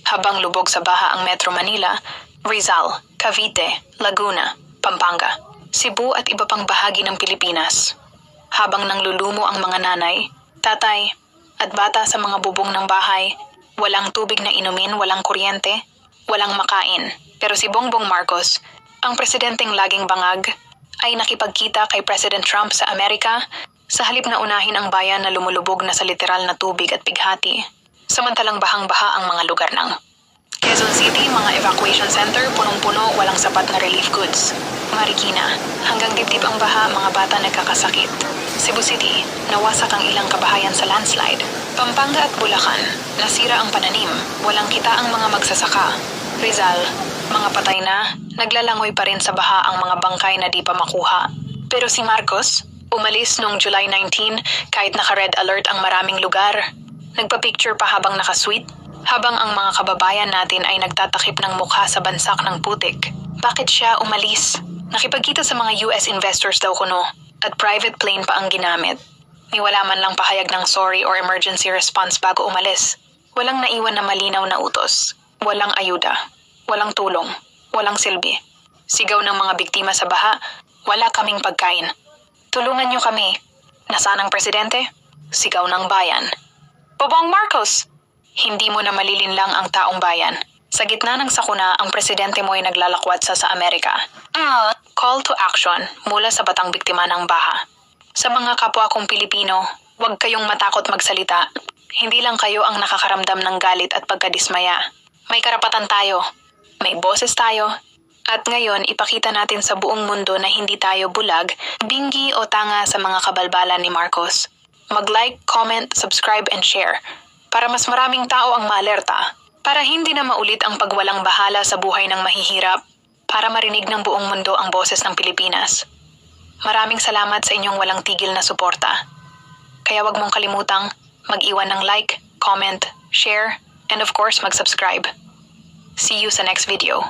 habang lubog sa baha ang Metro Manila, Rizal, Cavite, Laguna, Pampanga, Cebu at iba pang bahagi ng Pilipinas. Habang nanglulumo ang mga nanay, tatay, at bata sa mga bubong ng bahay, walang tubig na inumin, walang kuryente, walang makain. Pero si Bongbong Marcos, ang presidenteng laging bangag, ay nakipagkita kay President Trump sa Amerika sa halip na unahin ang bayan na lumulubog na sa literal na tubig at bighati. Samantalang bahang-baha ang mga lugar ng Quezon City, mga evacuation center, punong-puno, walang sapat na relief goods. Marikina, hanggang dibdib ang baha, mga bata nagkakasakit. Cebu City, nawasak ang ilang kabahayan sa landslide. Pampanga at Bulacan, nasira ang pananim, walang kita ang mga magsasaka. Rizal, mga patay na, naglalangoy pa rin sa baha ang mga bangkay na di pa makuha. Pero si Marcos, umalis noong July 19 kahit naka-red alert ang maraming lugar. Nagpa-picture pa habang naka-sweet, habang ang mga kababayan natin ay nagtatakip ng mukha sa bansak ng putik. Bakit siya umalis? Nakipagkita sa mga US investors daw kuno, at private plane pa ang ginamit. Niwala man lang pahayag ng sorry or emergency response bago umalis. Walang naiwan na malinaw na utos. Walang ayuda. Walang tulong. Walang silbi. Sigaw ng mga biktima sa baha, wala kaming pagkain. Tulungan niyo kami. Nasaan ang presidente? Sigaw ng bayan. Bobong Marcos! Hindi mo na malilinlang ang taong bayan. Sa gitna ng sakuna, ang presidente mo ay naglalakwat sa Amerika. Call to action mula sa batang biktima ng baha. Sa mga kapwa kong Pilipino, huwag kayong matakot magsalita. Hindi lang kayo ang nakakaramdam ng galit at pagkadismaya. May karapatan tayo. May boses tayo. At ngayon, ipakita natin sa buong mundo na hindi tayo bulag, bingi o tanga sa mga kabalbalan ni Marcos. Mag-like, comment, subscribe, and share para mas maraming tao ang maalerta, para hindi na maulit ang pagwalang bahala sa buhay ng mahihirap, para marinig ng buong mundo ang boses ng Pilipinas. Maraming salamat sa inyong walang tigil na suporta. Kaya wag mong kalimutang mag-iwan ng like, comment, share, and of course mag-subscribe. See you sa next video.